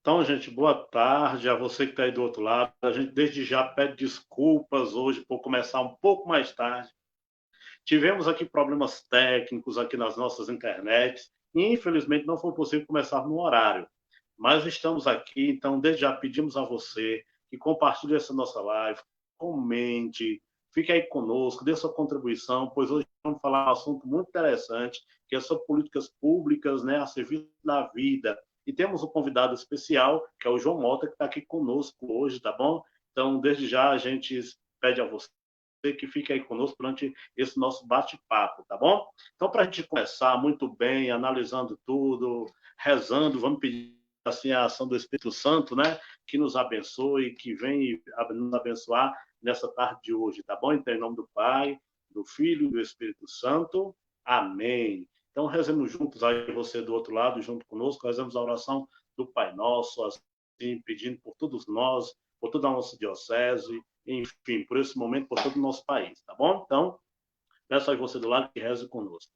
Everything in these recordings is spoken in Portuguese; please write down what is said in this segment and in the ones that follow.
Então, gente, boa tarde a você que está aí do outro lado. A gente desde já pede desculpas hoje por começar um pouco mais tarde. Tivemos aqui problemas técnicos aqui nas nossas internets e infelizmente não foi possível começar no horário. Mas estamos aqui, então desde já pedimos a você que compartilhe essa nossa live, comente, fique aí conosco, dê sua contribuição, pois hoje vamos falar um assunto muito interessante, que é sobre políticas públicas, né, a serviço da vida. E temos um convidado especial, que é o João Mota, que está aqui conosco hoje, tá bom? Então, desde já, a gente pede a você que fique aí conosco durante esse nosso bate-papo, tá bom? Então, para a gente começar muito bem, analisando tudo, rezando, vamos pedir assim a ação do Espírito Santo, né? Que nos abençoe, que venha nos abençoar nessa tarde de hoje, tá bom? Então, em nome do Pai, do Filho e do Espírito Santo. Amém. Então, rezemos juntos aí, você do outro lado, junto conosco, rezemos a oração do Pai Nosso, assim, pedindo por todos nós, por toda a nossa diocese, enfim, por esse momento, por todo o nosso país, tá bom? Então, peço a você do lado que reze conosco.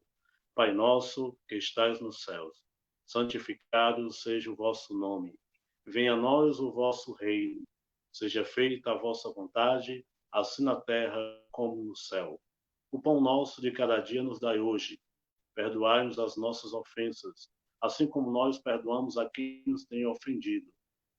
Pai nosso, que estais nos céus, santificado seja o vosso nome. Venha a nós o vosso reino. Seja feita a vossa vontade, assim na terra como no céu. O pão nosso de cada dia nos dai hoje. Perdoai-nos as nossas ofensas, assim como nós perdoamos a quem nos tem ofendido.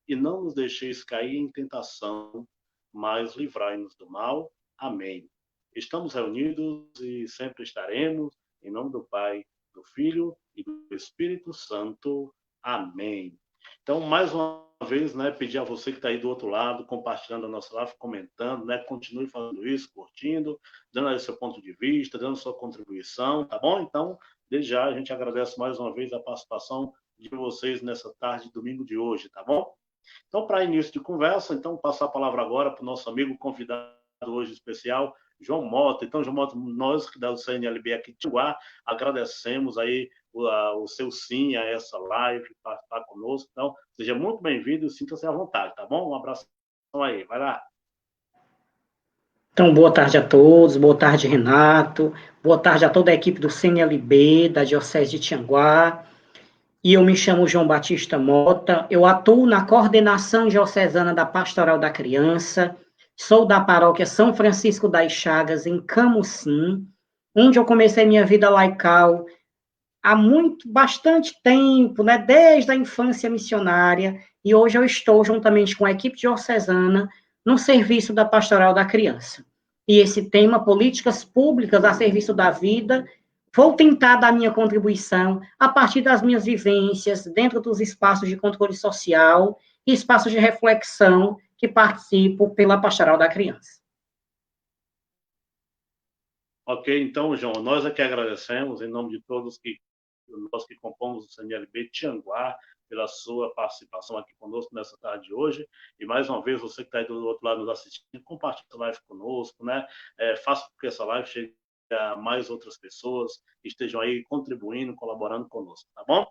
E não nos deixeis cair em tentação, mas livrai-nos do mal. Amém. Estamos reunidos e sempre estaremos, em nome do Pai, do Filho e do Espírito Santo. Amém. Então, mais uma vez, né, pedir a você que está aí do outro lado, compartilhando a nossa live, comentando, né, continue fazendo isso, curtindo, dando aí seu ponto de vista, dando sua contribuição, tá bom? Então, desde já, a gente agradece mais uma vez a participação de vocês nessa tarde de domingo de hoje, tá bom? Então, para início de conversa, então, passar a palavra agora para o nosso amigo convidado hoje especial, João Mota. Então, João Mota, nós que da CNLB aqui de Tijuá, agradecemos aí o seu sim a essa live, participar conosco. Então, seja muito bem-vindo e sinta-se à vontade, tá bom? Um abraço aí, vai lá. Então, boa tarde a todos, boa tarde, Renato, boa tarde a toda a equipe do CNLB, da Diocese de Tianguá, e eu me chamo João Batista Mota, eu atuo na coordenação diocesana da Pastoral da Criança, sou da paróquia São Francisco das Chagas, em Camusim, onde eu comecei minha vida laical há bastante tempo, né, desde a infância missionária, e hoje eu estou, juntamente com a equipe diocesana, no serviço da Pastoral da Criança. E esse tema, políticas públicas a serviço da vida, vou tentar dar minha contribuição a partir das minhas vivências dentro dos espaços de controle social e espaços de reflexão que participo pela Pastoral da Criança. Ok, então, João, nós aqui agradecemos, em nome de todos nós que compomos o CNLB Tianguá, pela sua participação aqui conosco nessa tarde de hoje. E mais uma vez, você que está aí do outro lado nos assistindo, compartilhe a live conosco, né? Faça com que essa live chegue a mais outras pessoas que estejam aí contribuindo, colaborando conosco, tá bom?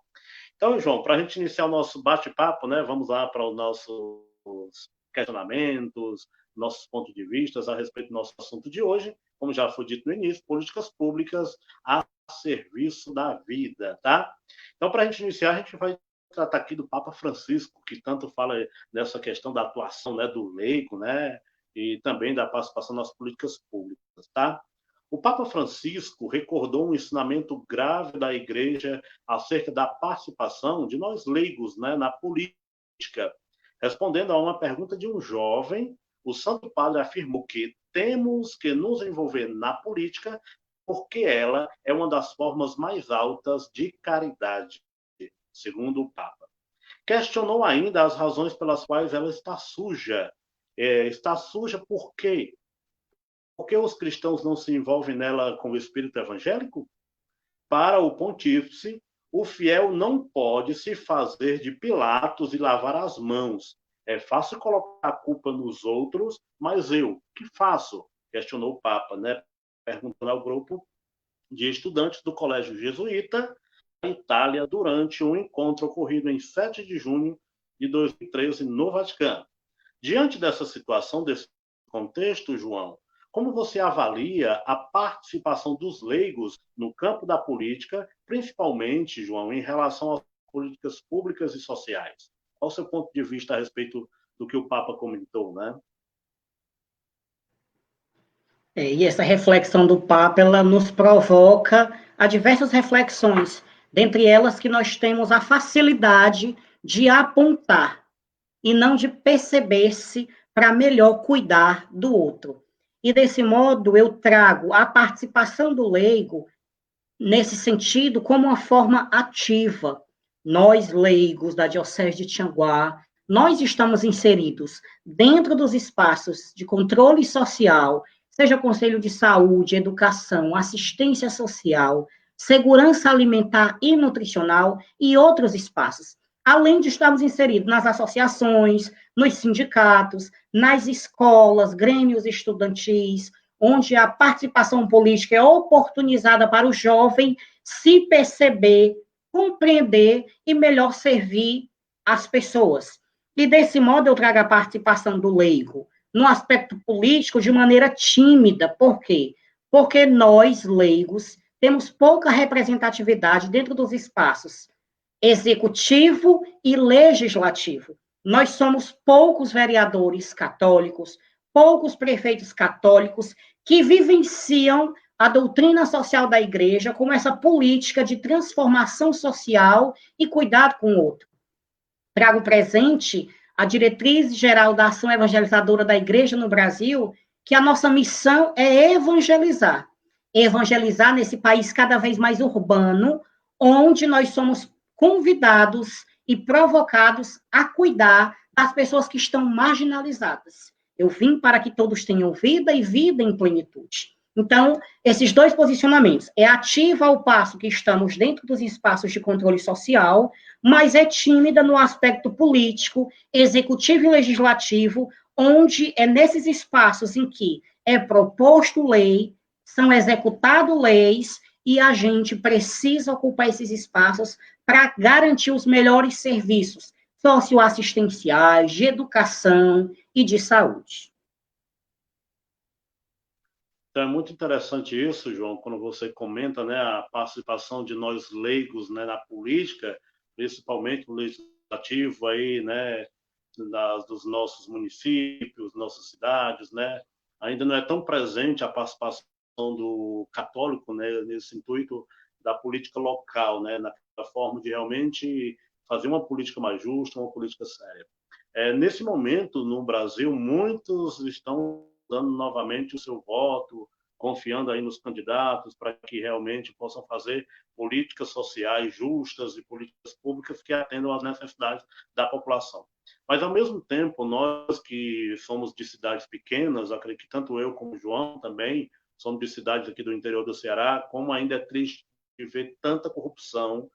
Então, João, para a gente iniciar o nosso bate-papo, né? Vamos lá para os nossos questionamentos, nossos pontos de vista a respeito do nosso assunto de hoje. Como já foi dito no início, políticas públicas a serviço da vida, tá? Então, para a gente iniciar, a gente vai tratar aqui do Papa Francisco, que tanto fala nessa questão da atuação, né, do leigo, né, e também da participação nas políticas públicas, tá? O Papa Francisco recordou um ensinamento grave da Igreja acerca da participação de nós leigos, né, na política. Respondendo a uma pergunta de um jovem, o Santo Padre afirmou que temos que nos envolver na política porque ela é uma das formas mais altas de caridade, segundo o Papa. Questionou ainda as razões pelas quais ela está suja. Está suja por quê? Porque os cristãos não se envolvem nela com o espírito evangélico? Para o pontífice, o fiel não pode se fazer de Pilatos e lavar as mãos. É fácil colocar a culpa nos outros, mas eu, que faço? Questionou o Papa, né? Perguntando ao grupo de estudantes do Colégio Jesuíta, na Itália, durante um encontro ocorrido em 7 de junho de 2013 no Vaticano. Diante dessa situação, desse contexto, João, como você avalia a participação dos leigos no campo da política, principalmente, João, em relação às políticas públicas e sociais? Qual o seu ponto de vista a respeito do que o Papa comentou, né? E essa reflexão do Papa, ela nos provoca a diversas reflexões, dentre elas que nós temos a facilidade de apontar e não de perceber-se para melhor cuidar do outro. E desse modo eu trago a participação do leigo nesse sentido como uma forma ativa. Nós, leigos da Diocese de Tianguá, nós estamos inseridos dentro dos espaços de controle social, seja Conselho de Saúde, Educação, Assistência Social, Segurança Alimentar e Nutricional e outros espaços. Além de estarmos inseridos nas associações, nos sindicatos, nas escolas, grêmios estudantis, onde a participação política é oportunizada para o jovem se perceber, compreender e melhor servir as pessoas. E desse modo eu trago a participação do leigo no aspecto político de maneira tímida. Por quê? Porque nós, leigos, temos pouca representatividade dentro dos espaços executivo e legislativo. Nós somos poucos vereadores católicos, poucos prefeitos católicos que vivenciam a doutrina social da igreja como essa política de transformação social e cuidado com o outro. Trago presente a diretriz geral da ação evangelizadora da igreja no Brasil, que a nossa missão é evangelizar. Evangelizar nesse país cada vez mais urbano, onde nós somos convidados e provocados a cuidar das pessoas que estão marginalizadas. Eu vim para que todos tenham vida e vida em plenitude. Então, esses dois posicionamentos, é ativa ao passo que estamos dentro dos espaços de controle social, mas é tímida no aspecto político, executivo e legislativo, onde é nesses espaços em que é proposto lei, são executadas leis, e a gente precisa ocupar esses espaços para garantir os melhores serviços socioassistenciais, de educação e de saúde. Então, é muito interessante isso, João, quando você comenta, né, a participação de nós leigos, né, na política, principalmente no legislativo aí, né, dos nossos municípios, nossas cidades, né, ainda não é tão presente a participação do católico, né, nesse intuito da política local, né, na forma de realmente fazer uma política mais justa, uma política séria. Nesse momento, no Brasil, muitos estão dando novamente o seu voto, confiando aí nos candidatos para que realmente possam fazer políticas sociais justas e políticas públicas que atendam às necessidades da população. Mas, ao mesmo tempo, nós que somos de cidades pequenas, acredito que tanto eu como o João também somos de cidades aqui do interior do Ceará, como ainda é triste de ver tanta corrupção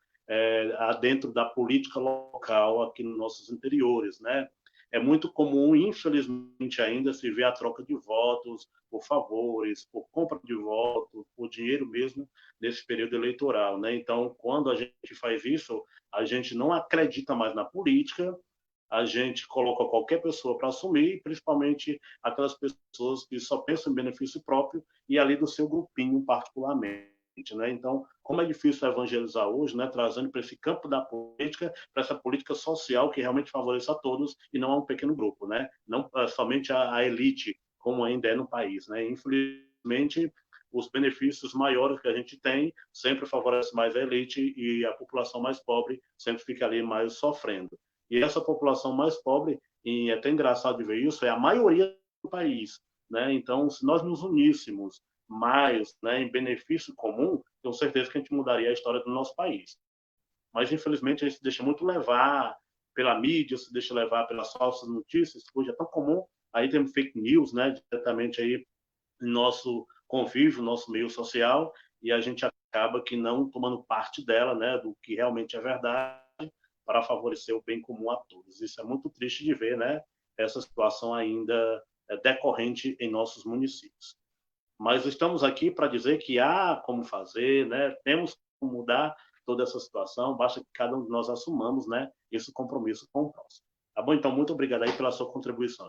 dentro da política local aqui nos nossos interiores, né? É muito comum, infelizmente, ainda se ver a troca de votos por favores, por compra de votos, por dinheiro mesmo, nesse período eleitoral, né? Então, quando a gente faz isso, a gente não acredita mais na política, a gente coloca qualquer pessoa para assumir, principalmente aquelas pessoas que só pensam em benefício próprio e ali do seu grupinho particularmente. Né? Então, como é difícil evangelizar hoje, né? Trazendo para esse campo da política, para essa política social que realmente favoreça a todos e não a um pequeno grupo, né? Não somente a elite, como ainda é no país. Né? Infelizmente, os benefícios maiores que a gente tem sempre favorecem mais a elite e a população mais pobre sempre fica ali mais sofrendo. E essa população mais pobre, e é até engraçado de ver isso, é a maioria do país. Né? Então, se nós nos uníssemos mais, né, em benefício comum, tenho certeza que a gente mudaria a história do nosso país. Mas, infelizmente, a gente se deixa muito levar pela mídia, se deixa levar pelas falsas notícias, que hoje é tão comum. Aí temos fake news, né, diretamente aí no nosso convívio, nosso meio social, e a gente acaba que não tomando parte dela, né, do que realmente é verdade, para favorecer o bem comum a todos. Isso é muito triste de ver, né, essa situação ainda decorrente em nossos municípios. Mas estamos aqui para dizer que há como fazer, né, temos como mudar toda essa situação, basta que cada um de nós assumamos, né, esse compromisso com o próximo. Tá bom? Então, muito obrigado aí pela sua contribuição.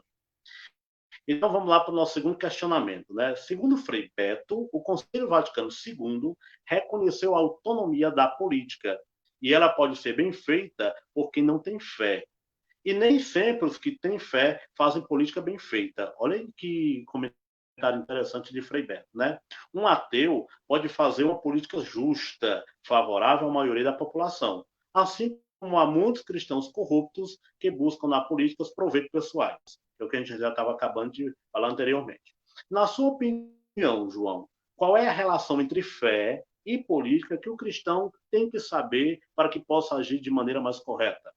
Então, vamos lá para o nosso segundo questionamento. Né? Segundo Frei Beto, o Conselho Vaticano II reconheceu a autonomia da política e ela pode ser bem feita por quem não tem fé. E nem sempre os que têm fé fazem política bem feita. Olha que comentário interessante de Frei Beto, né? Um ateu pode fazer uma política justa, favorável à maioria da população, assim como há muitos cristãos corruptos que buscam na política os proveitos pessoais. É o que a gente já estava acabando de falar anteriormente. Na sua opinião, João, qual é a relação entre fé e política que o cristão tem que saber para que possa agir de maneira mais correta?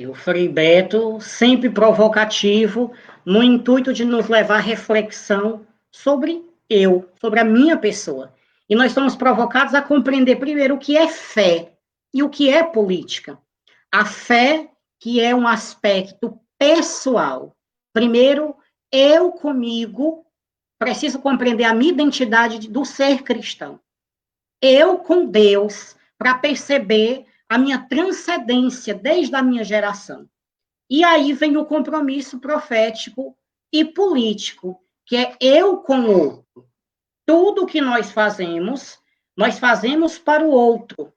O Frei Beto, sempre provocativo, no intuito de nos levar à reflexão sobre a minha pessoa. E nós somos provocados a compreender primeiro o que é fé e o que é política. A fé, que é um aspecto pessoal. Primeiro, eu comigo preciso compreender a minha identidade do ser cristão. Eu com Deus, para perceber a minha transcendência desde a minha geração. E aí vem o compromisso profético e político, que é eu com o outro. Tudo que nós fazemos para o outro.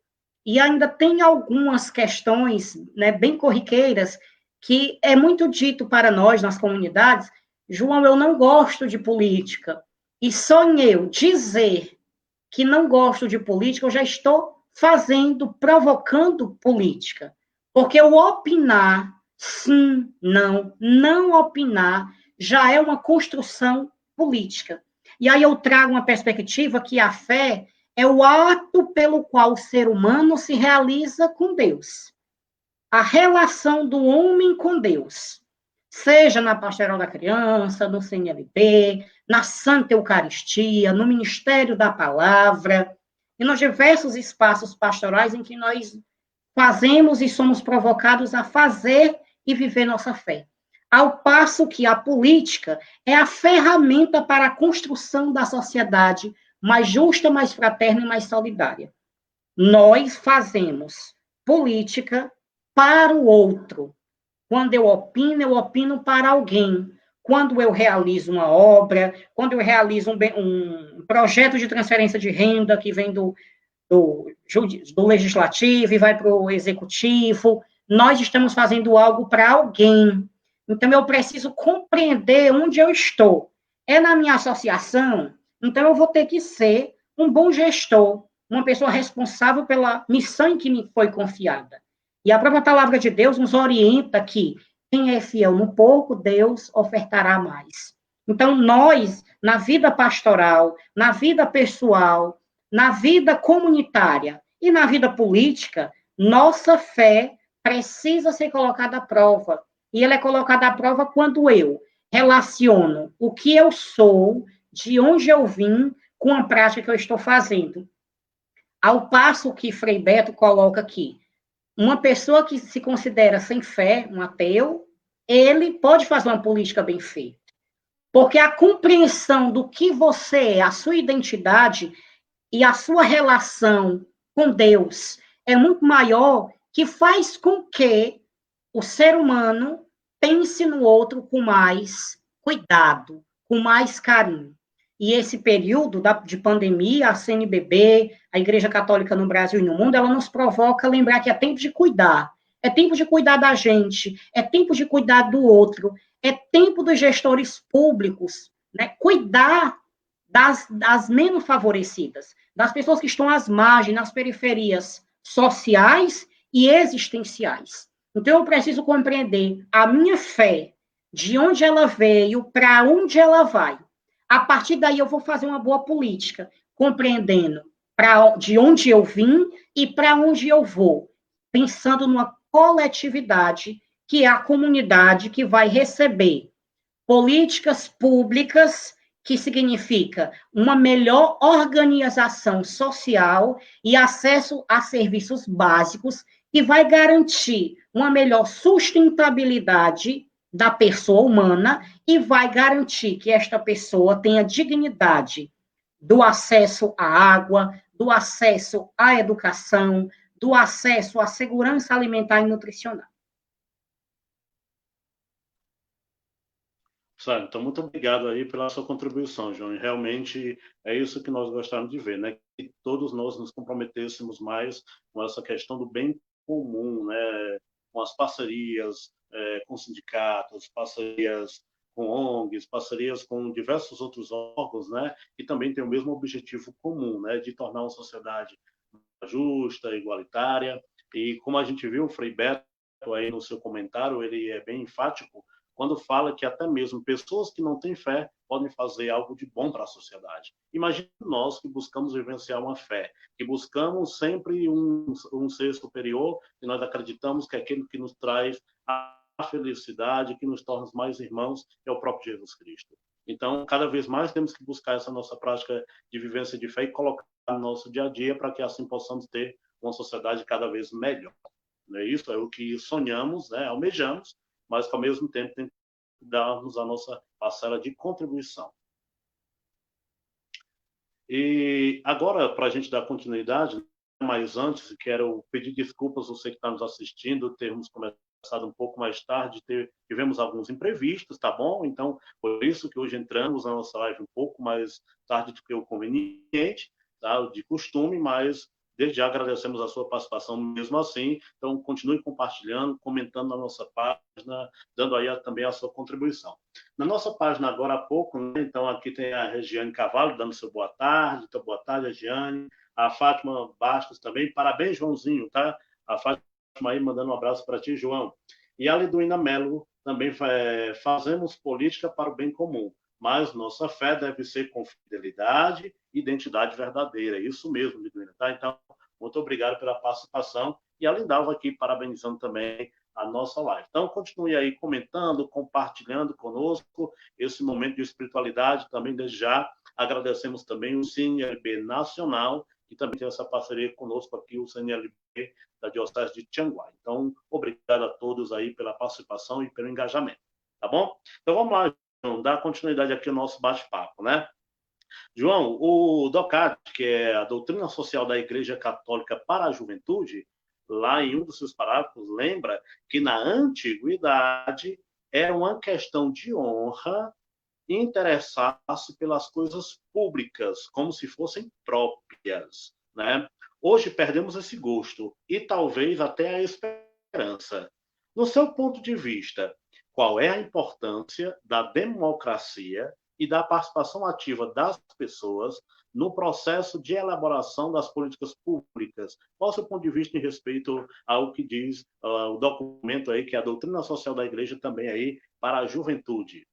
E ainda tem algumas questões, né, bem corriqueiras, que é muito dito para nós nas comunidades: João, eu não gosto de política. E só em eu dizer que não gosto de política, eu já estou provocando política. Porque o opinar, sim, não opinar, já é uma construção política. E aí eu trago uma perspectiva que a fé é o ato pelo qual o ser humano se realiza com Deus. A relação do homem com Deus. Seja na Pastoral da Criança, no CNLB, na Santa Eucaristia, no Ministério da Palavra, e nos diversos espaços pastorais em que nós fazemos e somos provocados a fazer e viver nossa fé. Ao passo que a política é a ferramenta para a construção da sociedade mais justa, mais fraterna e mais solidária. Nós fazemos política para o outro. Quando eu opino para alguém. Quando eu realizo uma obra, quando eu realizo um projeto de transferência de renda que vem do legislativo e vai para o executivo, nós estamos fazendo algo para alguém. Então, eu preciso compreender onde eu estou. É na minha associação? Então, eu vou ter que ser um bom gestor, uma pessoa responsável pela missão que me foi confiada. E a própria palavra de Deus nos orienta que quem é fiel no pouco, Deus ofertará mais. Então, nós, na vida pastoral, na vida pessoal, na vida comunitária e na vida política, nossa fé precisa ser colocada à prova. E ela é colocada à prova quando eu relaciono o que eu sou, de onde eu vim, com a prática que eu estou fazendo. Ao passo que Frei Beto coloca aqui, uma pessoa que se considera sem fé, um ateu, ele pode fazer uma política bem feita. Porque a compreensão do que você é, a sua identidade e a sua relação com Deus é muito maior, que faz com que o ser humano pense no outro com mais cuidado, com mais carinho. E esse período de pandemia, a CNBB, a Igreja Católica no Brasil e no mundo, ela nos provoca a lembrar que é tempo de cuidar. É tempo de cuidar da gente, é tempo de cuidar do outro, é tempo dos gestores públicos, né, cuidar das menos favorecidas, das pessoas que estão às margens, nas periferias sociais e existenciais. Então, eu preciso compreender a minha fé, de onde ela veio, para onde ela vai. A partir daí, eu vou fazer uma boa política, compreendendo de onde eu vim e para onde eu vou, pensando numa coletividade, que é a comunidade que vai receber políticas públicas, que significa uma melhor organização social e acesso a serviços básicos, que vai garantir uma melhor sustentabilidade da pessoa humana e vai garantir que esta pessoa tenha dignidade do acesso à água, do acesso à educação, do acesso à segurança alimentar e nutricional. Sabe, então, muito obrigado aí pela sua contribuição, João. E realmente é isso que nós gostaríamos de ver, né? Que todos nós nos comprometêssemos mais com essa questão do bem comum, né, com as parcerias com sindicatos, parcerias com ONGs, parcerias com diversos outros órgãos, né, que também têm o mesmo objetivo comum, né, de tornar uma sociedade justa, igualitária. E como a gente viu, o Frei Beto aí no seu comentário, ele é bem enfático quando fala que até mesmo pessoas que não têm fé podem fazer algo de bom para a sociedade. Imagina nós que buscamos vivenciar uma fé, que buscamos sempre um ser superior, e nós acreditamos que é aquele que nos traz a felicidade, que nos torna mais irmãos, é o próprio Jesus Cristo. Então, cada vez mais temos que buscar essa nossa prática de vivência de fé e colocar no nosso dia a dia para que assim possamos ter uma sociedade cada vez melhor. Não é isso? É o que sonhamos, né? Almejamos, mas que ao mesmo tempo tem que darmos a nossa parcela de contribuição. E agora, para a gente dar continuidade, mas antes, quero pedir desculpas, você que está nos assistindo, termos começado um pouco mais tarde, tivemos alguns imprevistos, tá bom? Então, por isso que hoje entramos na nossa live um pouco mais tarde do que o conveniente, tá? De costume, mas desde já agradecemos a sua participação mesmo assim. Então, continue compartilhando, comentando na nossa página, dando aí também a sua contribuição. Na nossa página agora há pouco, né? Então aqui tem a Regiane Cavallo dando seu boa tarde. Então, boa tarde, Regiane. A Fátima Bastos também. Parabéns, Joãozinho, tá? A Fátima aí mandando um abraço para ti, João. E a Liduína Melo também fazemos política para o bem comum, mas nossa fé deve ser com fidelidade e identidade verdadeira. Isso mesmo, Liduína, tá? Então, muito obrigado pela participação. E a Lindalva aqui parabenizando também a nossa live. Então, continue aí comentando, compartilhando conosco esse momento de espiritualidade. Também, desde já, agradecemos também o CNLB Nacional, que também tem essa parceria conosco aqui, o CNLB da Diocese de Tianguá. Então, obrigado a todos aí pela participação e pelo engajamento. Tá bom? Então, vamos lá, João, dar continuidade aqui ao nosso bate-papo, né? João, o DOCAT, que é a Doutrina Social da Igreja Católica para a Juventude, lá em um dos seus parágrafos, lembra que na antiguidade era uma questão de honra interessar-se pelas coisas públicas, como se fossem próprias, né? Hoje perdemos esse gosto e talvez até a esperança. No seu ponto de vista, qual é a importância da democracia e da participação ativa das pessoas no processo de elaboração das políticas públicas? Qual é o seu ponto de vista em respeito ao que diz o documento aí, que é a Doutrina Social da Igreja também aí para a juventude?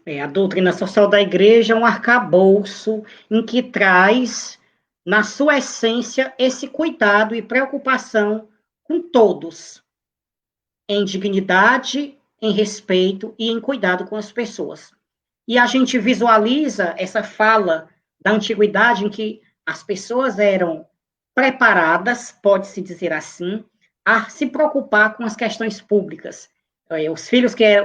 A doutrina social da igreja é um arcabouço em que traz, na sua essência, esse cuidado e preocupação com todos, em dignidade, em respeito e em cuidado com as pessoas. E a gente visualiza essa fala da antiguidade em que as pessoas eram preparadas, pode-se dizer assim, a se preocupar com as questões públicas.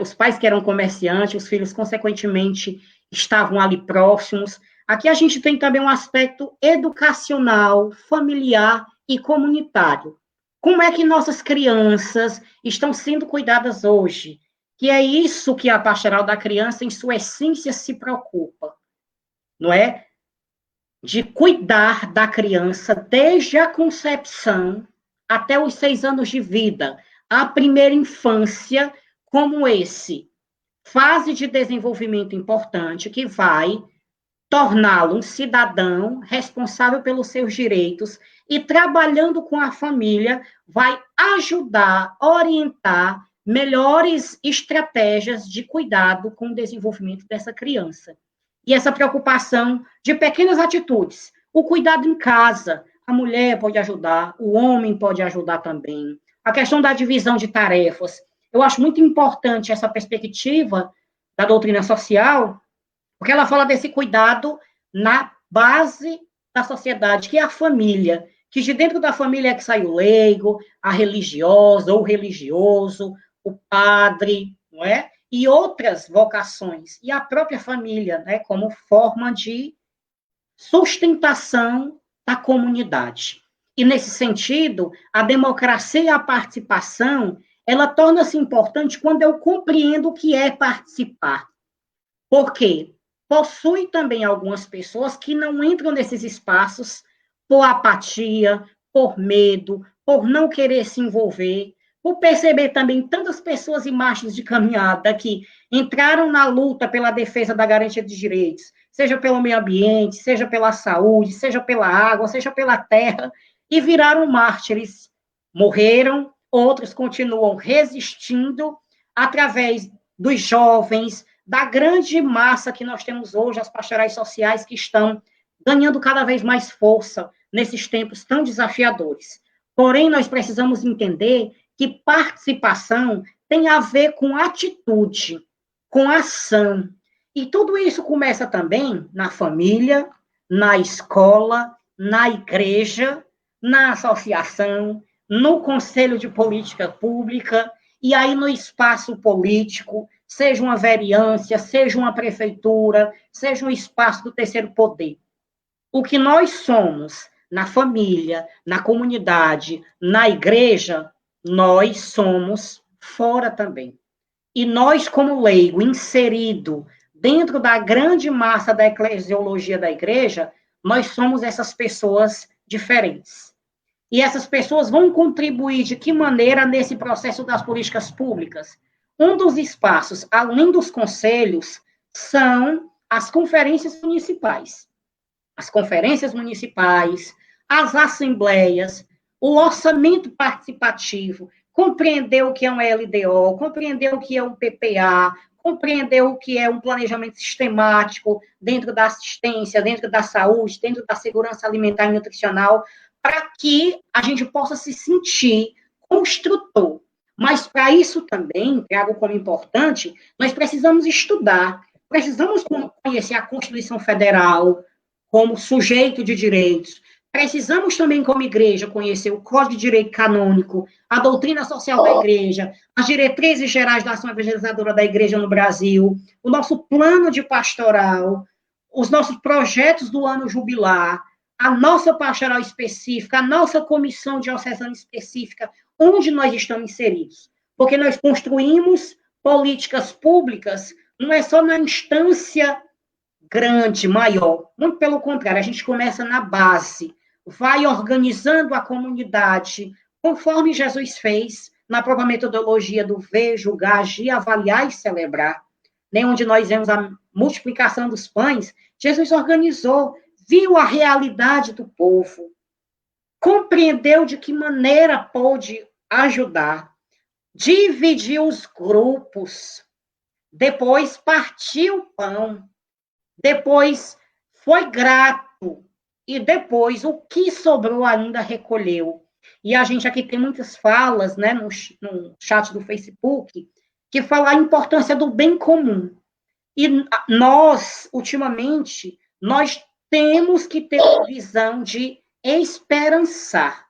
Os pais que eram comerciantes, os filhos, consequentemente, estavam ali próximos. Aqui a gente tem também um aspecto educacional, familiar e comunitário. Como é que nossas crianças estão sendo cuidadas hoje? Que é isso que a pastoral da criança, em sua essência, se preocupa, não é? De cuidar da criança desde a concepção até os 6 anos de vida, a primeira infância, como fase de desenvolvimento importante que vai torná-lo um cidadão responsável pelos seus direitos e trabalhando com a família vai ajudar, orientar melhores estratégias de cuidado com o desenvolvimento dessa criança. E essa preocupação de pequenas atitudes, o cuidado em casa, a mulher pode ajudar, o homem pode ajudar também. A questão da divisão de tarefas. Eu acho muito importante essa perspectiva da doutrina social, porque ela fala desse cuidado na base da sociedade, que é a família, que de dentro da família é que sai o leigo, a religiosa, ou o religioso, o padre, não é? E outras vocações, e a própria família, né, como forma de sustentação da comunidade. E, nesse sentido, a democracia e a participação, ela torna-se importante quando eu compreendo o que é participar. Por quê? Possui também algumas pessoas que não entram nesses espaços por apatia, por medo, por não querer se envolver, por perceber também tantas pessoas e marchas de caminhada que entraram na luta pela defesa da garantia de direitos, seja pelo meio ambiente, seja pela saúde, seja pela água, seja pela terra, e viraram mártires. Morreram, outros continuam resistindo através dos jovens, da grande massa que nós temos hoje, as pastorais sociais que estão ganhando cada vez mais força nesses tempos tão desafiadores. Porém, nós precisamos entender que participação tem a ver com atitude, com ação. E tudo isso começa também na família, na escola, na igreja, na associação, no Conselho de Política Pública, e aí no espaço político, seja uma vereança, seja uma prefeitura, seja um espaço do terceiro poder. O que nós somos na família, na comunidade, na igreja, nós somos fora também. E nós, como leigo, inserido dentro da grande massa da eclesiologia da igreja, nós somos essas pessoas diferentes. E essas pessoas vão contribuir de que maneira nesse processo das políticas públicas? Um dos espaços, além dos conselhos, são as conferências municipais. As conferências municipais, as assembleias, o orçamento participativo, compreender o que é um LDO, compreender o que é um PPA, compreender o que é um planejamento sistemático dentro da assistência, dentro da saúde, dentro da segurança alimentar e nutricional, para que a gente possa se sentir construtor. Mas para isso também, trago como importante, nós precisamos estudar, precisamos conhecer a Constituição Federal como sujeito de direitos, precisamos também, como igreja, conhecer o Código de Direito Canônico, a doutrina social da igreja, as diretrizes gerais da ação evangelizadora da igreja no Brasil, o nosso plano de pastoral, os nossos projetos do ano jubilar, a nossa pastoral específica, a nossa comissão diocesana específica, onde nós estamos inseridos. Porque nós construímos políticas públicas, não é só na instância grande, maior. Muito pelo contrário, a gente começa na base, vai organizando a comunidade, conforme Jesus fez na própria metodologia do ver, julgar, agir, avaliar e celebrar. Nem onde nós vemos a multiplicação dos pães, Jesus organizou, viu a realidade do povo, compreendeu de que maneira pôde ajudar, dividiu os grupos, depois partiu o pão, depois foi grato, e depois o que sobrou ainda recolheu. E a gente aqui tem muitas falas, né, no chat do Facebook, que falam a importância do bem comum. E nós, ultimamente, nós temos que ter uma visão de esperançar.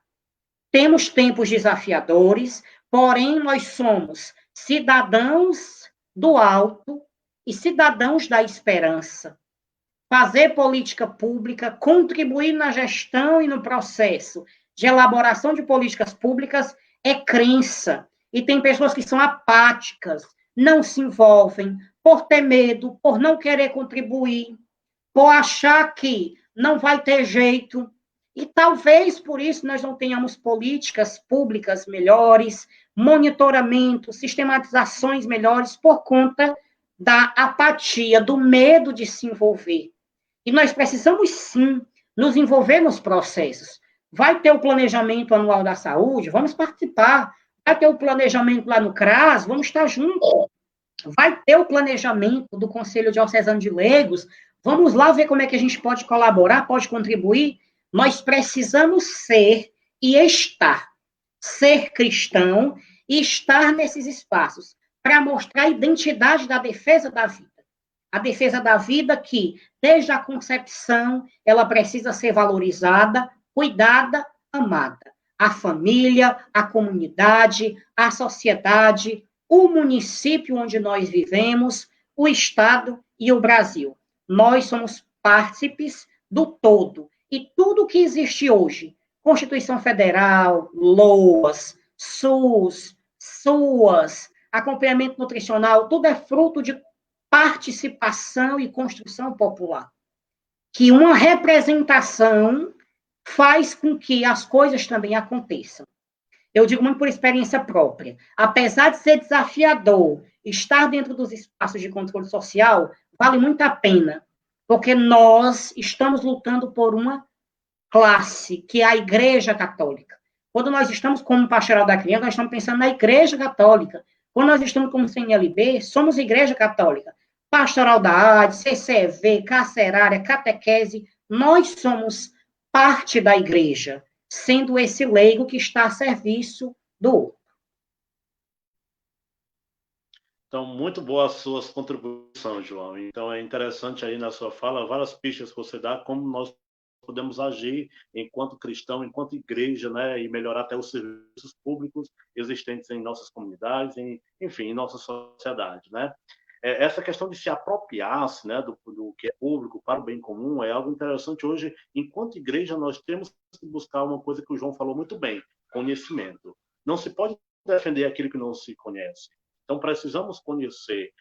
Temos tempos desafiadores, porém nós somos cidadãos do alto e cidadãos da esperança. Fazer política pública, contribuir na gestão e no processo de elaboração de políticas públicas é crença. E tem pessoas que são apáticas, não se envolvem, por ter medo, por não querer contribuir, por achar que não vai ter jeito. E talvez por isso nós não tenhamos políticas públicas melhores, monitoramento, sistematizações melhores, por conta da apatia, do medo de se envolver. E nós precisamos, sim, nos envolver nos processos. Vai ter o planejamento anual da saúde, vamos participar. Vai ter o planejamento lá no CRAS, vamos estar juntos. Vai ter o planejamento do Conselho Diocesano de Leigos, vamos lá ver como é que a gente pode colaborar, pode contribuir. Nós precisamos ser e estar. Ser cristão e estar nesses espaços, para mostrar a identidade da defesa da vida. A defesa da vida que, desde a concepção, ela precisa ser valorizada, cuidada, amada. A família, a comunidade, a sociedade, o município onde nós vivemos, o Estado e o Brasil. Nós somos partícipes do todo. E tudo que existe hoje, Constituição Federal, LOAS, SUS, SUAS, acompanhamento nutricional, tudo é fruto de participação e construção popular. Que uma representação faz com que as coisas também aconteçam. Eu digo muito por experiência própria. Apesar de ser desafiador, estar dentro dos espaços de controle social vale muito a pena, porque nós estamos lutando por uma classe, que é a Igreja Católica. Quando nós estamos como Pastoral da Criança, nós estamos pensando na Igreja Católica. Quando nós estamos como CNLB, somos Igreja Católica. Pastoral da AIDS, CCV, carcerária, catequese, nós somos parte da Igreja, sendo esse leigo que está a serviço do outro. Então, muito boas as suas contribuições, João. Então, é interessante aí na sua fala, várias pistas que você dá, como nós podemos agir enquanto cristão, enquanto igreja, né, e melhorar até os serviços públicos existentes em nossas comunidades, enfim, em nossa sociedade, né? Essa questão de se apropriar-se, né, do que é público para o bem comum é algo interessante hoje. Enquanto igreja, nós temos que buscar uma coisa que o João falou muito bem: conhecimento. Não se pode defender aquilo que não se conhece. Então, precisamos conhecer.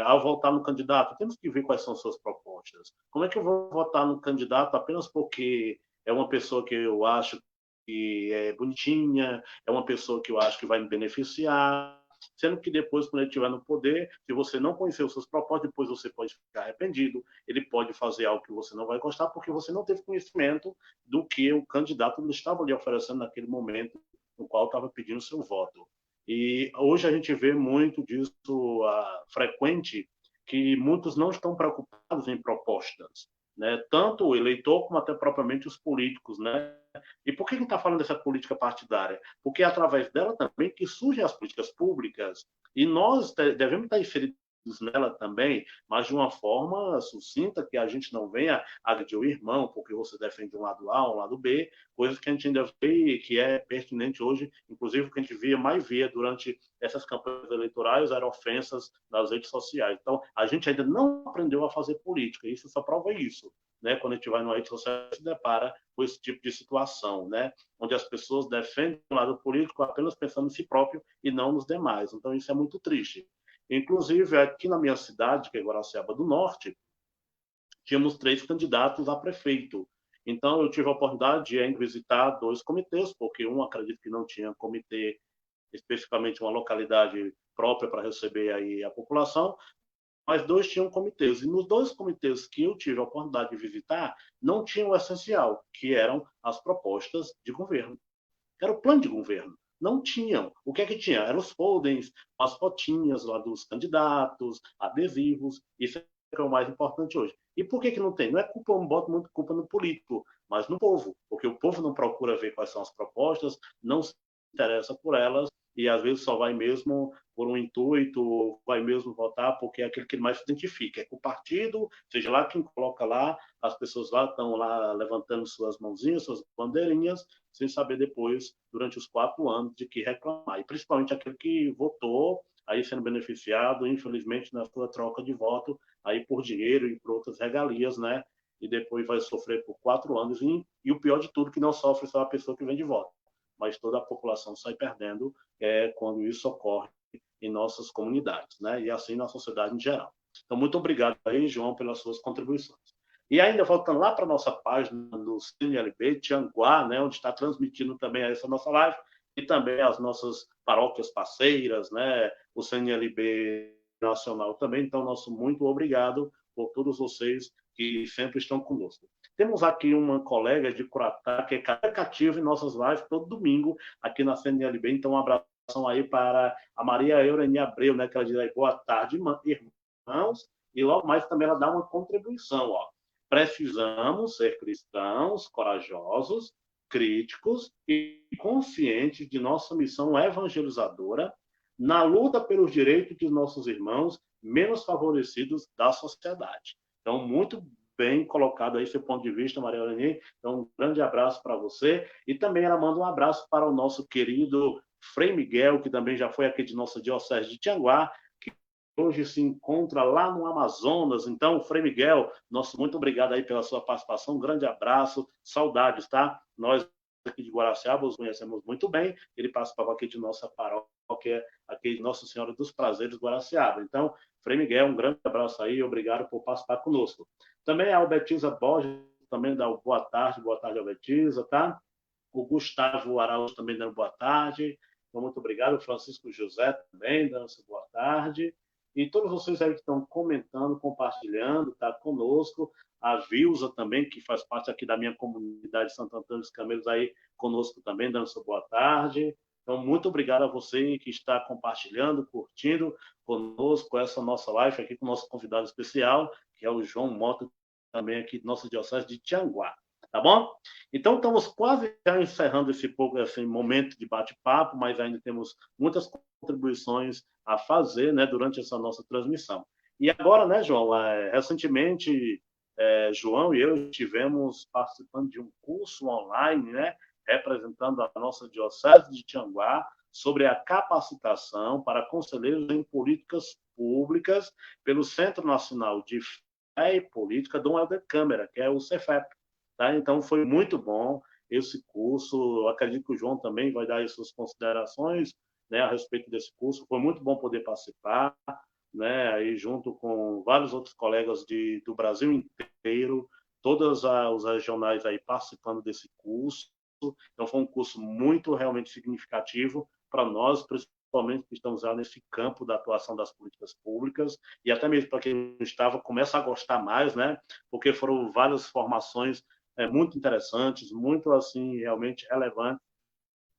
Ao votar no candidato, temos que ver quais são suas propostas. Como é que eu vou votar no candidato apenas porque é uma pessoa que eu acho que é bonitinha, é uma pessoa que eu acho que vai me beneficiar, sendo que depois, quando ele estiver no poder, se você não conhecer os seus propostas, depois você pode ficar arrependido, ele pode fazer algo que você não vai gostar, porque você não teve conhecimento do que o candidato estava lhe oferecendo naquele momento no qual estava pedindo seu voto. E hoje a gente vê muito disso frequente, que muitos não estão preocupados em propostas, né? Tanto o eleitor como até propriamente os políticos, né? E por que a gente está falando dessa política partidária? Porque é através dela também que surgem as políticas públicas, e nós devemos estar inseridos nela também, mas de uma forma sucinta, que a gente não venha agredir o irmão, porque você defende um lado A, um lado B, coisas que a gente ainda vê que é pertinente hoje, inclusive o que a gente mais via durante essas campanhas eleitorais eram ofensas nas redes sociais. Então, a gente ainda não aprendeu a fazer política, isso só prova isso, né? Quando a gente vai numa rede social, se depara com esse tipo de situação, né? Onde as pessoas defendem o lado político apenas pensando em si próprio e não nos demais. Então, isso é muito triste. Inclusive, aqui na minha cidade, que é Guaraciaba do Norte, tínhamos 3 candidatos a prefeito. Então, eu tive a oportunidade de ir visitar 2 comitês, porque um acredito que não tinha comitê, especificamente uma localidade própria para receber aí a população, mas 2 tinham comitês. E nos 2 comitês que eu tive a oportunidade de visitar, não tinham o essencial, que eram as propostas de governo. Era o plano de governo. Não tinham. O que é que tinha? Eram os folders, as fotinhas lá dos candidatos, adesivos. Isso é o mais importante hoje. E por que não tem? Não é culpa, eu não boto muito culpa no político, mas no povo, porque o povo não procura ver quais são as propostas, não se interessa por elas e às vezes só vai mesmo por um intuito, vai mesmo votar porque é aquele que mais se identifica. É com o partido, seja lá quem coloca lá, as pessoas lá estão lá levantando suas mãozinhas, suas bandeirinhas, sem saber depois, durante os 4 anos, de que reclamar. E principalmente aquele que votou, aí sendo beneficiado, infelizmente, na sua troca de voto, aí por dinheiro e por outras regalias, né? E depois vai sofrer por 4 anos. E o pior de tudo, que não sofre só a pessoa que vem de voto, mas toda a população sai perdendo quando isso ocorre em nossas comunidades, né? E assim na sociedade em geral. Então, muito obrigado aí, João, pelas suas contribuições. E ainda voltando lá para a nossa página do CNLB, Tianguá, né, onde está transmitindo também essa nossa live, e também as nossas paróquias parceiras, né, o CNLB Nacional também. Então, nosso muito obrigado por todos vocês que sempre estão conosco. Temos aqui uma colega de Curatá, que é cativa em nossas lives todo domingo aqui na CNLB. Então, um abraço aí para a Maria Eurenia Abreu, né, que ela diz aí, boa tarde, irmãos, e logo mais também ela dá uma contribuição, ó. Precisamos ser cristãos corajosos, críticos e conscientes de nossa missão evangelizadora na luta pelos direitos de nossos irmãos menos favorecidos da sociedade. Então, muito bem colocado aí seu ponto de vista, Maria Aurenie. Então, um grande abraço para você. E também ela manda um abraço para o nosso querido Frei Miguel, que também já foi aqui de nossa diocese de Tianguá, que hoje se encontra lá no Amazonas. Então, Frei Miguel, nosso muito obrigado aí pela sua participação. Um grande abraço, saudades, tá? Nós aqui de Guaraciaba os conhecemos muito bem. Ele participava aqui de nossa paróquia, aqui de Nossa Senhora dos Prazeres, Guaraciaba. Então, Frei Miguel, um grande abraço aí, obrigado por participar conosco. Também a Albertiza Borges também dá boa tarde Albertiza, tá? O Gustavo Araújo também dando boa tarde. Então, muito obrigado. O Francisco José também dando boa tarde. E todos vocês aí que estão comentando, compartilhando, tá conosco. A Vilza também, que faz parte aqui da minha comunidade de Santo Antônio dos Camelos, aí conosco também, dando sua boa tarde. Então, muito obrigado a você que está compartilhando, curtindo conosco essa nossa live aqui com o nosso convidado especial, que é o João Mota, também aqui do nosso Diocese de Tianguá. Tá bom? Então, estamos quase já encerrando esse momento de bate-papo, mas ainda temos muitas contribuições a fazer, né, durante essa nossa transmissão. E agora, né, João, recentemente, João e eu estivemos participando de um curso online, né, representando a nossa Diocese de Tianguá, sobre a capacitação para conselheiros em políticas públicas pelo Centro Nacional de Fé e Política, Dom Helder Câmara, que é o Cefep. Tá? Então, foi muito bom esse curso. Eu acredito que o João também vai dar as suas considerações, né, a respeito desse curso. Foi muito bom poder participar, né, aí junto com vários outros colegas do Brasil inteiro, todos os regionais aí participando desse curso. Então, foi um curso muito realmente significativo para nós, principalmente que estamos já nesse campo da atuação das políticas públicas, e até mesmo para quem não estava, começa a gostar mais, né, porque foram várias formações muito interessantes, muito assim realmente relevantes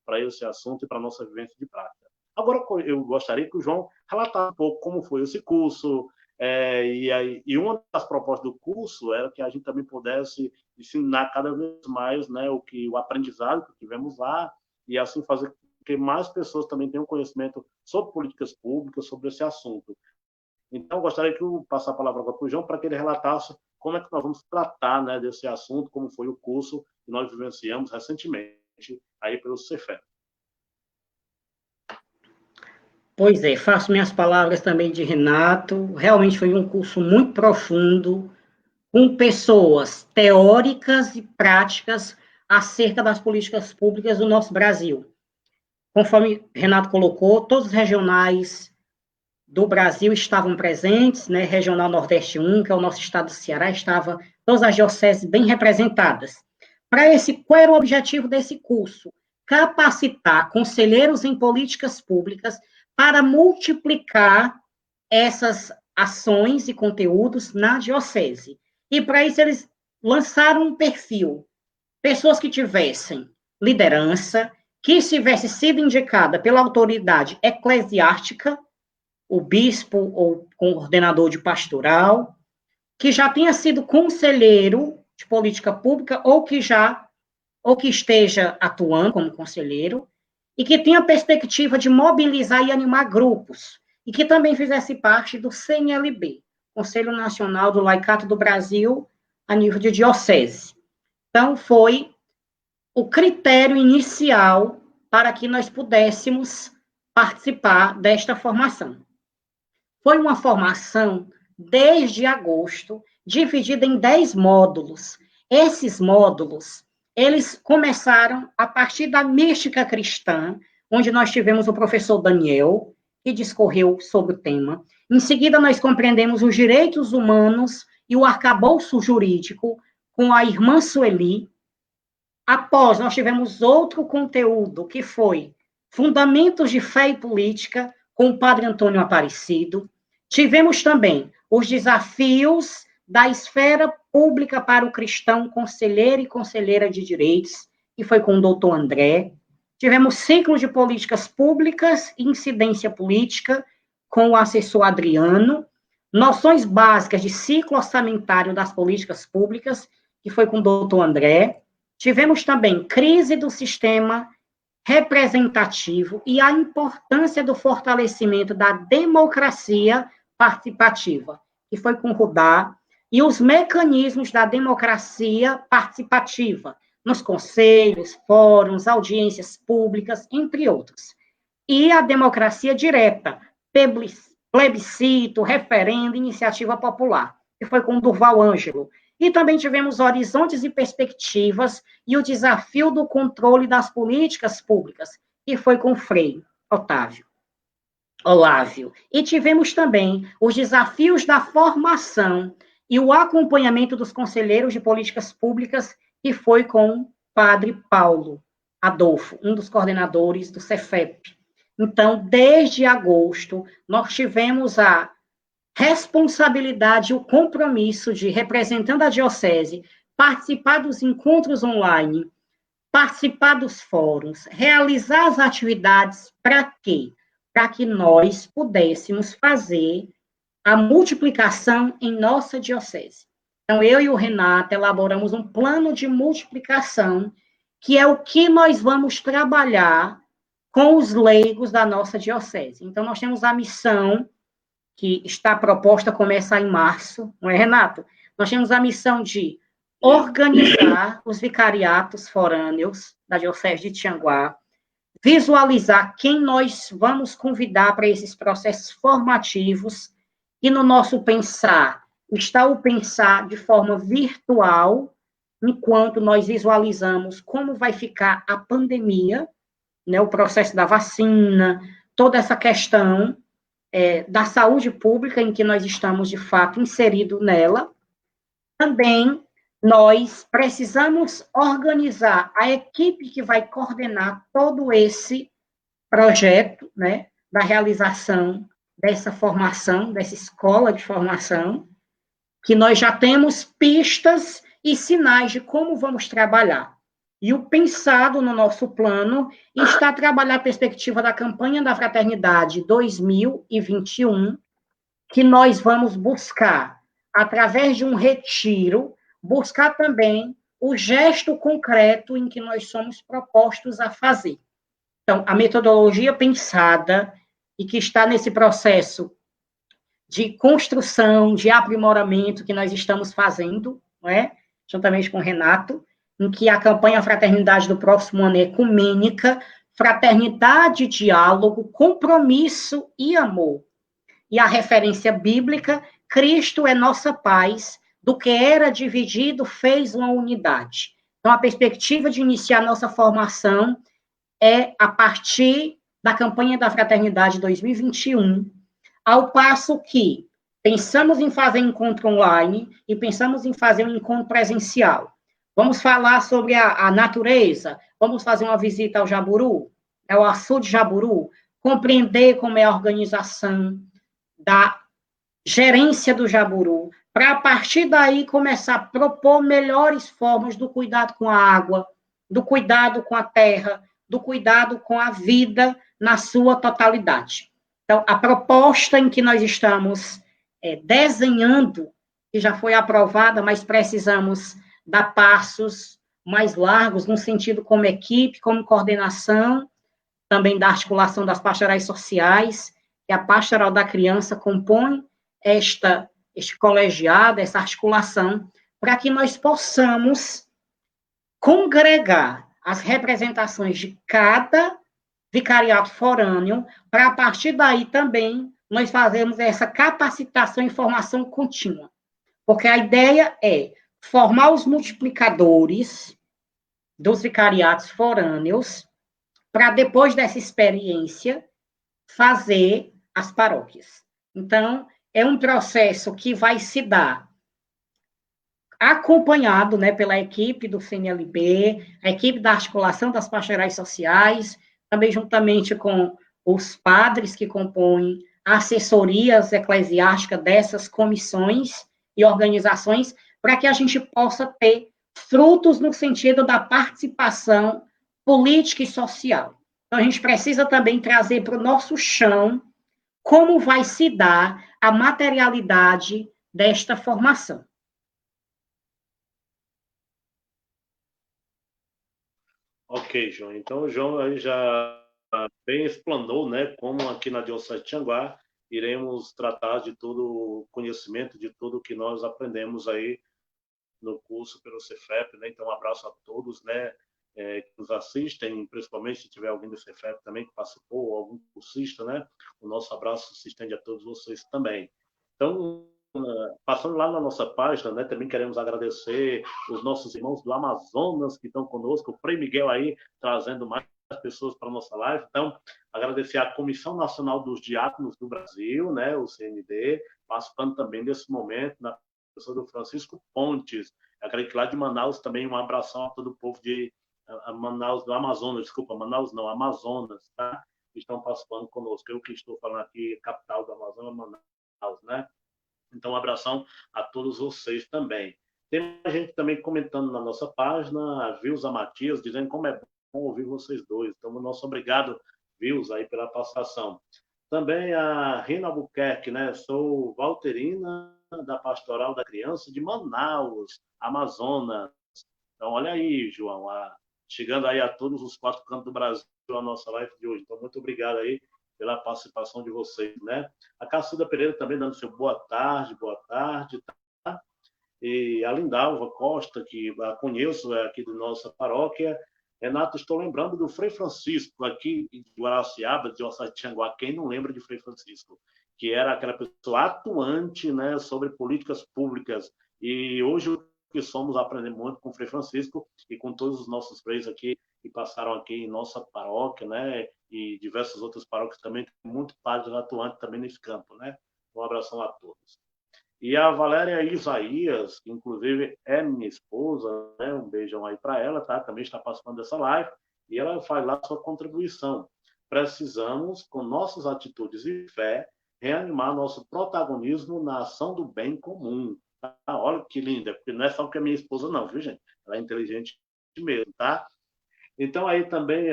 para esse assunto e para a nossa vivência de prática. Agora, eu gostaria que o João relatasse um pouco como foi esse curso, e uma das propostas do curso era que a gente também pudesse ensinar cada vez mais, né, o aprendizado que tivemos lá, e assim fazer com que mais pessoas também tenham conhecimento sobre políticas públicas, sobre esse assunto. Então, eu gostaria que eu passasse a palavra agora para o João, para que ele relatasse como é que nós vamos tratar, né, desse assunto, como foi o curso que nós vivenciamos recentemente aí pelo Cefep. Pois é, faço minhas palavras também de Renato. Realmente foi um curso muito profundo, com pessoas teóricas e práticas acerca das políticas públicas do nosso Brasil. Conforme Renato colocou, todos os regionais do Brasil estavam presentes, né? Regional Nordeste 1, que é o nosso estado do Ceará, estava todas as dioceses bem representadas. Qual era o objetivo desse curso? Capacitar conselheiros em políticas públicas para multiplicar essas ações e conteúdos na diocese. E para isso eles lançaram um perfil, pessoas que tivessem liderança, que tivesse sido indicada pela autoridade eclesiástica, o bispo ou coordenador de pastoral, que já tenha sido conselheiro de política pública ou que esteja atuando como conselheiro e que tenha perspectiva de mobilizar e animar grupos e que também fizesse parte do CNLB, Conselho Nacional do Laicato do Brasil, a nível de diocese. Então, foi o critério inicial para que nós pudéssemos participar desta formação. Foi uma formação desde agosto, dividida em 10 módulos. Esses módulos, eles começaram a partir da mística cristã, onde nós tivemos o professor Daniel, que discorreu sobre o tema. Em seguida, nós compreendemos os direitos humanos e o arcabouço jurídico, com a irmã Sueli. Após, nós tivemos outro conteúdo, que foi Fundamentos de Fé e Política, com o padre Antônio Aparecido. Tivemos também os desafios da esfera pública para o cristão, conselheiro e conselheira de direitos, que foi com o doutor André. Tivemos ciclo de políticas públicas e incidência política, com o assessor Adriano. Noções básicas de ciclo orçamentário das políticas públicas, que foi com o doutor André. Tivemos também crise do sistema representativo e a importância do fortalecimento da democracia participativa, que foi com Rudá, e os mecanismos da democracia participativa, nos conselhos, fóruns, audiências públicas, entre outros. E a democracia direta, plebiscito, referendo, iniciativa popular, que foi com Durval Ângelo. E também tivemos horizontes e perspectivas e o desafio do controle das políticas públicas, que foi com Frei Olávio. E tivemos também os desafios da formação e o acompanhamento dos conselheiros de políticas públicas, que foi com o padre Paulo Adolfo, um dos coordenadores do Cefep. Então, desde agosto, nós tivemos a responsabilidade e o compromisso de, representando a diocese, participar dos encontros online, participar dos fóruns, realizar as atividades, para quê? Para que nós pudéssemos fazer a multiplicação em nossa diocese. Então, eu e o Renato elaboramos um plano de multiplicação, que é o que nós vamos trabalhar com os leigos da nossa diocese. Então, nós temos a missão, que está proposta a começar em março, não é, Renato? Nós temos a missão de organizar os vicariatos forâneos da Diocese de Tianguá, visualizar quem nós vamos convidar para esses processos formativos, e no nosso pensar, está o pensar de forma virtual, enquanto nós visualizamos como vai ficar a pandemia, né, o processo da vacina, toda essa questão da saúde pública em que nós estamos, de fato, inseridos nela. Também nós precisamos organizar a equipe que vai coordenar todo esse projeto, né, da realização dessa formação, dessa escola de formação, que nós já temos pistas e sinais de como vamos trabalhar. E o pensado no nosso plano está a trabalhar a perspectiva da campanha da Fraternidade 2021, que nós vamos buscar, através de um retiro, buscar também o gesto concreto em que nós somos propostos a fazer. Então, a metodologia pensada e que está nesse processo de construção, de aprimoramento que nós estamos fazendo, não é? Juntamente com o Renato, em que a campanha Fraternidade do próximo ano é ecumênica, fraternidade, diálogo, compromisso e amor. E a referência bíblica, Cristo é nossa paz, do que era dividido fez uma unidade. Então, a perspectiva de iniciar nossa formação é a partir da campanha da Fraternidade 2021, ao passo que pensamos em fazer encontro online e pensamos em fazer um encontro presencial. Vamos falar sobre a natureza, vamos fazer uma visita ao Jaburu, ao açude Jaburu, compreender como é a organização da gerência do Jaburu, para a partir daí começar a propor melhores formas do cuidado com a água, do cuidado com a terra, do cuidado com a vida na sua totalidade. Então, a proposta em que nós estamos desenhando, que já foi aprovada, mas precisamos dar passos mais largos, no sentido como equipe, como coordenação, também da articulação das pastorais sociais, que a pastoral da criança compõe este colegiado, essa articulação, para que nós possamos congregar as representações de cada vicariato forâneo, para a partir daí também nós fazermos essa capacitação e formação contínua. Porque a ideia é formar os multiplicadores dos vicariatos forâneos, para depois dessa experiência fazer as paróquias. Então, é um processo que vai se dar acompanhado, né, pela equipe do CNLB, a equipe da articulação das pastorais sociais, também juntamente com os padres que compõem a assessorias eclesiásticas dessas comissões e organizações, para que a gente possa ter frutos no sentido da participação política e social. Então, a gente precisa também trazer para o nosso chão como vai se dar a materialidade desta formação. Ok, João. Então, o João aí já bem explanou, né, como aqui na Diocese de Tianguá iremos tratar de todo o conhecimento, de tudo que nós aprendemos aí no curso pelo Cefep, né? Então, um abraço a todos, né, que nos assistem, principalmente se tiver alguém do Cefep também que participou, ou algum cursista, né? O nosso abraço se estende a todos vocês também. Então, passando lá na nossa página, né, também queremos agradecer os nossos irmãos do Amazonas que estão conosco, o Frei Miguel aí trazendo mais pessoas para a nossa live. Então, agradecer à Comissão Nacional dos Diáconos do Brasil, né, o CND, participando também desse momento, na do Francisco Pontes, acredito que lá de Manaus também, um abração a todo o povo de Manaus, do Amazonas, desculpa, Manaus não, Amazonas, tá? Que estão participando conosco. Eu que estou falando aqui, capital do Amazonas, Manaus, né? Então, um abração a todos vocês também. Tem gente também comentando na nossa página, a Vilza Matias, dizendo como é bom ouvir vocês dois. Então, nosso obrigado, Vilza, aí pela participação. Também a Rina Albuquerque, né? Sou valterina da Pastoral da Criança de Manaus, Amazonas. Então, olha aí, João, chegando aí a todos os 4 cantos do Brasil, a nossa live de hoje. Então, muito obrigado aí pela participação de vocês, né? A Cacilda Pereira também dando seu boa tarde, tá? E a Lindalva Costa, que a conheço, é aqui da nossa paróquia. Renato, estou lembrando do Frei Francisco, aqui em Guaraciaba, de Tianguá. Quem não lembra de Frei Francisco? Que era aquela pessoa atuante, né, sobre políticas públicas. E hoje o que somos aprendendo muito com o Frei Francisco e com todos os nossos freis aqui que passaram aqui em nossa paróquia, né, e diversas outras paróquias também, tem muito padre atuante também nesse campo, né? Um abração a todos. E a Valéria Isaías, que inclusive é minha esposa, né? Um beijão aí para ela, tá? Também está participando dessa live, e ela faz lá sua contribuição. Precisamos, com nossas atitudes e fé, reanimar nosso protagonismo na ação do bem comum. Tá? Olha que linda, porque não é só porque é minha esposa, não, viu, gente? Ela é inteligente mesmo, tá? Então, aí também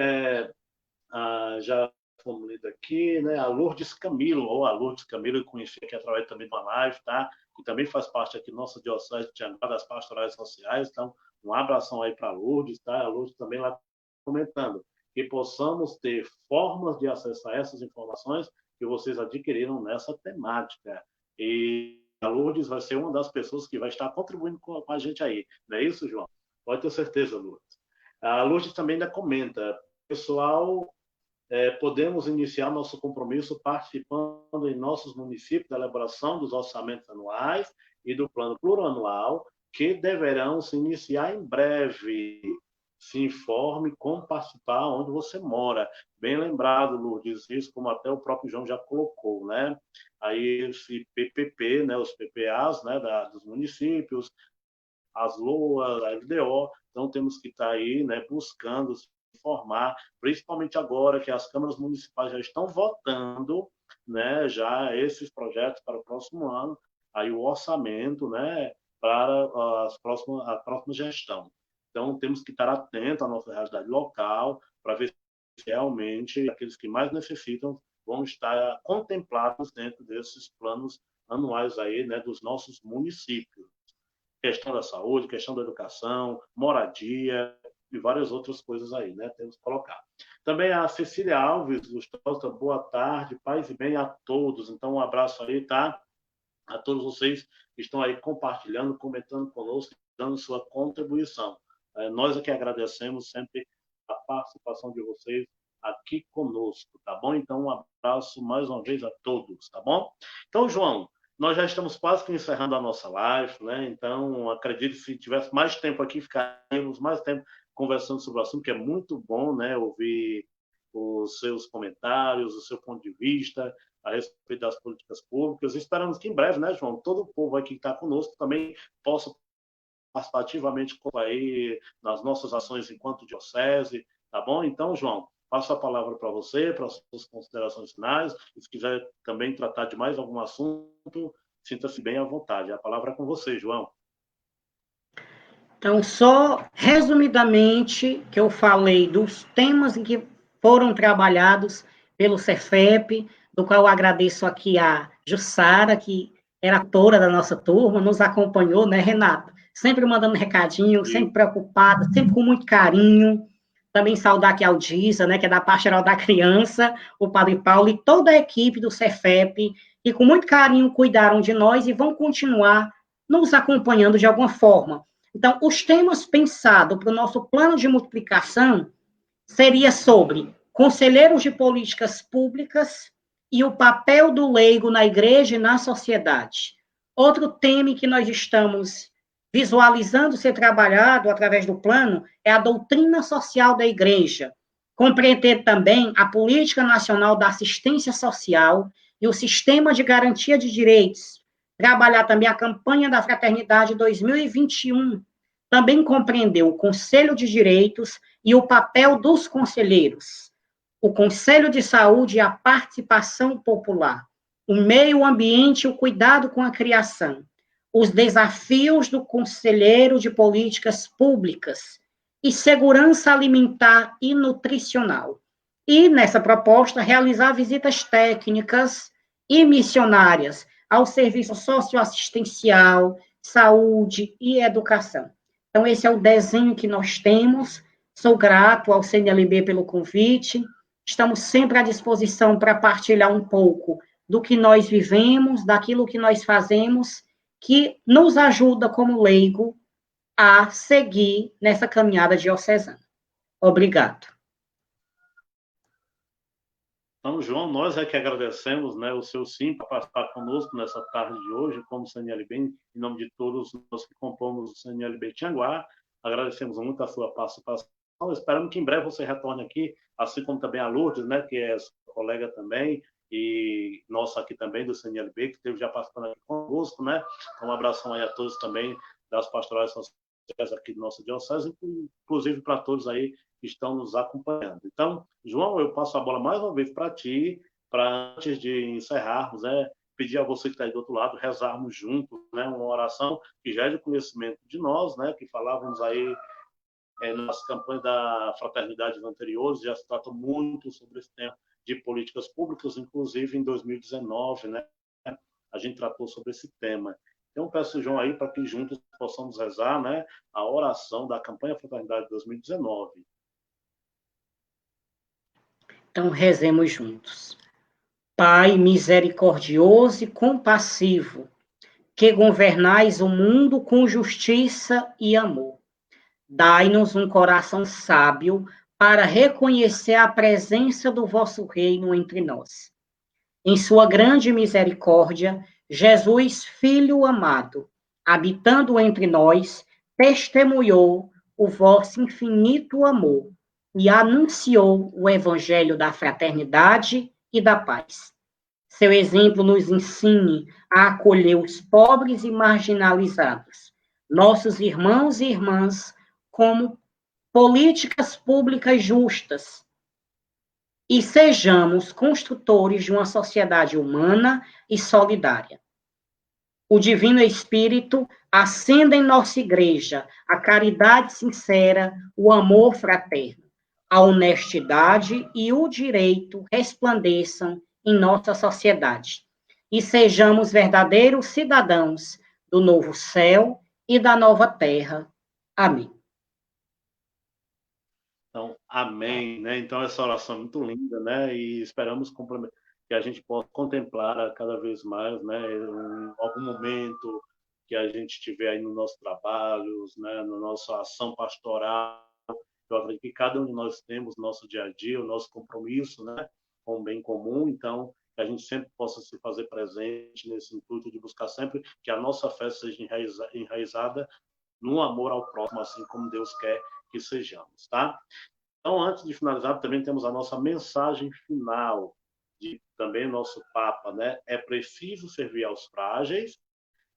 já fomos lidos aqui, né? A Lourdes Camilo, ou a Lourdes Camilo, eu conheci aqui através também de uma live, tá? Que também faz parte aqui da nossa Diocese de Tianguá, das pastorais sociais. Então, um abração aí para a Lourdes, tá? A Lourdes também lá comentando que possamos ter formas de acessar essas informações que vocês adquiriram nessa temática. E a Lourdes vai ser uma das pessoas que vai estar contribuindo com a gente aí. Não é isso, João? Pode ter certeza, Lourdes. A Lourdes também ainda comenta, pessoal, podemos iniciar nosso compromisso participando em nossos municípios da elaboração dos orçamentos anuais e do plano plurianual, que deverão se iniciar em breve. Se informe como participar onde você mora. Bem lembrado, Lourdes, isso como até o próprio João já colocou, né? Aí esse PPP, né, os PPAs, né, dos municípios, as LOAs, a LDO, então temos que estar aí, né, buscando se informar, principalmente agora que as câmaras municipais já estão votando, né, já esses projetos para o próximo ano, aí o orçamento, né, para a próxima gestão. Então, temos que estar atentos à nossa realidade local para ver se realmente aqueles que mais necessitam vão estar contemplados dentro desses planos anuais aí, né, dos nossos municípios. Questão da saúde, questão da educação, moradia e várias outras coisas aí, né? Temos que colocar. Também a Cecília Alves, Lustosa, boa tarde, paz e bem a todos. Então, um abraço aí, tá? A todos vocês que estão aí compartilhando, comentando conosco, dando sua contribuição. Nós aqui agradecemos sempre a participação de vocês aqui conosco, tá bom? Então, um abraço mais uma vez a todos, tá bom? Então, João, nós já estamos quase que encerrando a nossa live, né? Então, acredito que se tivesse mais tempo aqui, ficaríamos mais tempo conversando sobre o assunto, que é muito bom, né? Ouvir os seus comentários, o seu ponto de vista a respeito das políticas públicas. Esperamos que em breve, né, João, todo o povo aqui que está conosco também possa participar ativamente aí nas nossas ações enquanto diocese, tá bom? Então, João, passo a palavra para você, para as suas considerações finais, e se quiser também tratar de mais algum assunto, sinta-se bem à vontade. A palavra é com você, João. Então, só resumidamente, que eu falei dos temas em que foram trabalhados pelo Cefep, do qual eu agradeço aqui a Jussara, que era autora da nossa turma, nos acompanhou, né, Renata? Sempre mandando recadinho, sempre preocupada, sempre com muito carinho. Também saudar aqui a Aldisa, né, que é da Pastoral da Criança, o Padre Paulo e toda a equipe do Cefep, que com muito carinho cuidaram de nós e vão continuar nos acompanhando de alguma forma. Então, os temas pensados para o nosso plano de multiplicação seria sobre conselheiros de políticas públicas e o papel do leigo na igreja e na sociedade. Outro tema que nós estamos visualizando ser trabalhado através do plano é a doutrina social da igreja, compreender também a política nacional da assistência social e o sistema de garantia de direitos, trabalhar também a campanha da Fraternidade 2021. Também compreendeu o Conselho de Direitos e o papel dos conselheiros, o Conselho de Saúde e a participação popular, o meio ambiente e o cuidado com a criação, os desafios do conselheiro de políticas públicas e segurança alimentar e nutricional. E, nessa proposta, realizar visitas técnicas e missionárias ao serviço socioassistencial, saúde e educação. Então, esse é o desenho que nós temos. Sou grato ao CNLB pelo convite. Estamos sempre à disposição para partilhar um pouco do que nós vivemos, daquilo que nós fazemos, que nos ajuda, como leigo, a seguir nessa caminhada diocesana. Obrigado. Então, João, nós é que agradecemos, né, o seu sim para participar conosco nessa tarde de hoje, como CNLB, em nome de todos nós que compomos o CNLB Tianguá. Agradecemos muito a sua participação. Esperamos que em breve você retorne aqui, assim como também a Lourdes, né, que é sua colega também, e nossa aqui também do CNLB, que esteve já participando aqui conosco, né? Então, um abração aí a todos também das pastorais sociais aqui do nosso diocese, inclusive para todos aí que estão nos acompanhando. Então, João, eu passo a bola mais uma vez para ti, para antes de encerrarmos, pedir a você que está aí do outro lado, rezarmos juntos, né, uma oração que já é de conhecimento de nós, né, que falávamos aí nas campanhas da fraternidade anteriores, já se trata muito sobre esse tema de políticas públicas, inclusive em 2019, né, a gente tratou sobre esse tema. Então, peço, João, aí para que juntos possamos rezar, né, a oração da campanha Fraternidade 2019. Então, rezemos juntos. Pai misericordioso e compassivo, que governais o mundo com justiça e amor, dai-nos um coração sábio para reconhecer a presença do vosso reino entre nós. Em sua grande misericórdia, Jesus, Filho amado, habitando entre nós, testemunhou o vosso infinito amor e anunciou o evangelho da fraternidade e da paz. Seu exemplo nos ensine a acolher os pobres e marginalizados, nossos irmãos e irmãs, como políticas públicas justas, e sejamos construtores de uma sociedade humana e solidária. O Divino Espírito acenda em nossa igreja a caridade sincera, o amor fraterno, a honestidade e o direito resplandeçam em nossa sociedade e sejamos verdadeiros cidadãos do novo céu e da nova terra. Amém. Então, amém, né? Então, essa oração é muito linda, né? E esperamos que a gente possa contemplar cada vez mais, né? Em algum momento que a gente estiver aí nos nossos trabalhos, né? Na nossa ação pastoral, eu acredito que cada um de nós temos nosso dia a dia, o nosso compromisso, né? Com o bem comum, então, que a gente sempre possa se fazer presente nesse intuito de buscar sempre que a nossa fé seja enraizada no amor ao próximo, assim como Deus quer que sejamos, tá? Então, antes de finalizar, também temos a nossa mensagem final, de também nosso Papa, né? É preciso servir aos frágeis,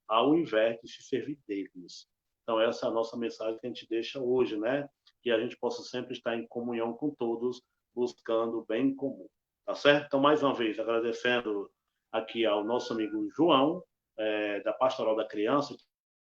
ao invés de se servir deles. Então, essa é a nossa mensagem que a gente deixa hoje, né? Que a gente possa sempre estar em comunhão com todos, buscando o bem comum, tá certo? Então, mais uma vez, agradecendo aqui ao nosso amigo João, da Pastoral da Criança,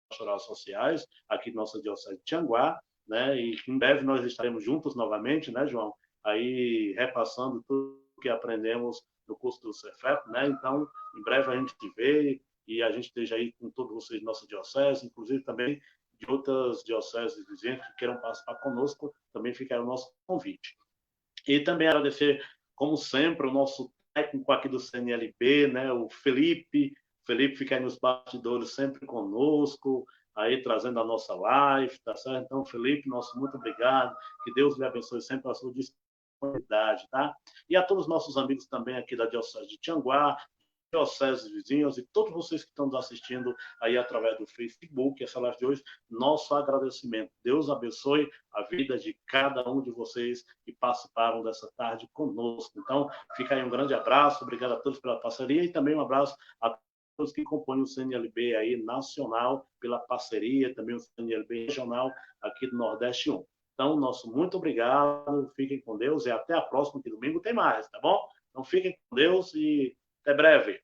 Pastoral Sociais, aqui da nossa Diocese de Tianguá, né? E em breve nós estaremos juntos novamente, né, João? Aí repassando tudo que aprendemos no curso do Cefep, né? Então, em breve a gente se vê e a gente esteja aí com todos vocês de nossa diocese, inclusive também de outras dioceses vizinhas que queiram participar conosco, também fica aí o nosso convite. E também agradecer, como sempre, o nosso técnico aqui do CNLB, né, o Felipe. O Felipe fica aí nos bastidores sempre conosco, aí trazendo a nossa live, tá certo? Então, Felipe, nosso muito obrigado. Que Deus lhe abençoe sempre a sua disponibilidade, tá? E a todos os nossos amigos também aqui da Diocese de Tianguá, dioceses vizinhos e todos vocês que estão nos assistindo aí através do Facebook, essa live de hoje, nosso agradecimento. Deus abençoe a vida de cada um de vocês que participaram dessa tarde conosco. Então, fica aí um grande abraço, obrigado a todos pela parceria e também um abraço a todos que compõem o CNLB aí nacional, pela parceria, também o CNLB regional aqui do Nordeste 1. Então, nosso muito obrigado, fiquem com Deus e até a próxima, que domingo tem mais, tá bom? Então, fiquem com Deus e até breve.